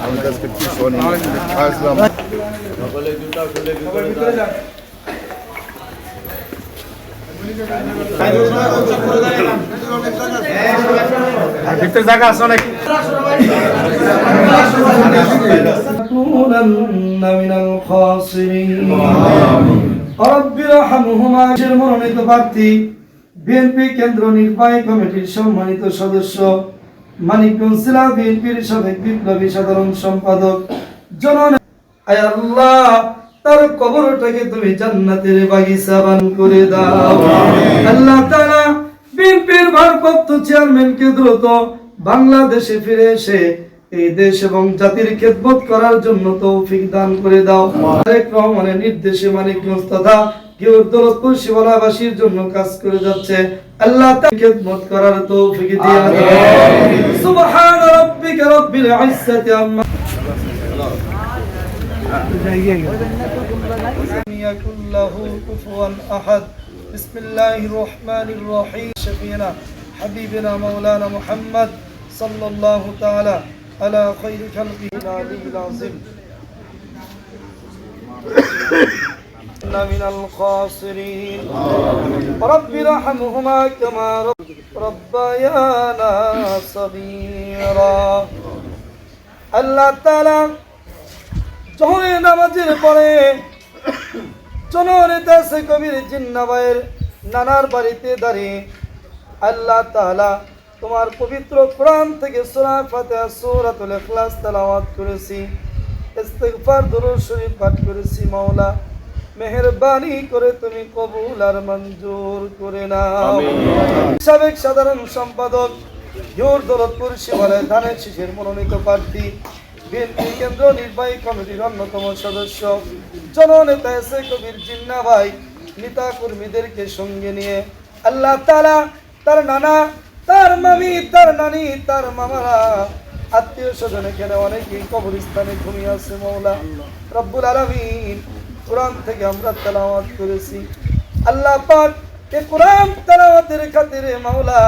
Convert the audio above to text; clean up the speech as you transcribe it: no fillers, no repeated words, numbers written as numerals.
আমাদের আজকে পিছনে আসলাম। ভিতরে জায়গা আছে অনেক। মিনাল খাসিরিন রব্বির রহমহুমা মনোনীত প্রার্থী বিএনপি কেন্দ্র নির্বাহী কমিটির সম্মানিত সদস্য মানিকগঞ্জ জেলা বিএনপির সাবেক বিপ্লবী সাধারণ সম্পাদক জননেতা আয় আল্লাহ তার কবরটাকে তুমি জান্নাতের বাগিচা বান করে দাও। আল্লাহ তাআলা বিএনপির ভারপ্রাপ্ত চেয়ারম্যানকে দ্রুত বাংলাদেশে ফিরে এসে এই দেশ এবং জাতির খেদমত করার জন্য তৌফিক দান করে দাও। তারেক রহমানের নির্দেশে মানিকগঞ্জ তথা গিওর দৌলতপুর শিবলাবাসীর জন্য কাজ করে যাচ্ছে, আল্লাহ তার খেদমত করার তৌফিক দিয়ে দাও। সুবহান রাব্বিকা রাব্বিল ইজ্জাতি আম্মা ইয়াকুল্লাহু কুফুয়ান আহাদ বিসমিল্লাহির রহমানির রহিম শফিনা হাবিবিনা মাওলানা মুহাম্মদ সাল্লাল্লাহু তাআলা আলা খায়রি খালকিহি আলিল আযিম মিনাল খাসিরিন রব্বির রহমহুমা কামা রব্বায়ানা সাগীরা। আল্লাহ তাআলা জোহরের নামাজের পরে জননেতা শেখ কবির জিন্নাহ ভাইয়ের নানার বাড়িতে দাঁড়িয়ে আল্লাহ তাআলা তোমার পবিত্র কোরআন থেকে সূরা ফাতিহা সূরাতুল ইখলাস তেলাওয়াত করেছি, ইস্তিগফার দুরূদ শরীফ পাঠ করেছি। মাওলা মেহেরবানি করে তুমি কবুল আর মঞ্জুর করে নাও। সাবেক সাধারণ সম্পাদক গিওর দৌলতপুর শিবালয় ধানের শীষের মনোনীত প্রার্থী বিএনপি কেন্দ্র নির্বাহী কমিটির অন্যতম সদস্য জননেতা শেখ কবির জিন্নাহ ভাই নেতা কর্মীদেরকে সঙ্গে নিয়ে আল্লাহ তাআলা তার নানা, তার মামি, তার নানি, তার মামারা, আত্মীয় স্বজন এখানে অনেকেই কবরস্থানে ঘুমিয়ে আছে। মাওলা রব্বুল আলামিন কোরআন থেকে আমরা তেলাওয়াত করেছি, আল্লাহ পাক এই কোরআন তেলাওয়াতের খাতিরে মাওলা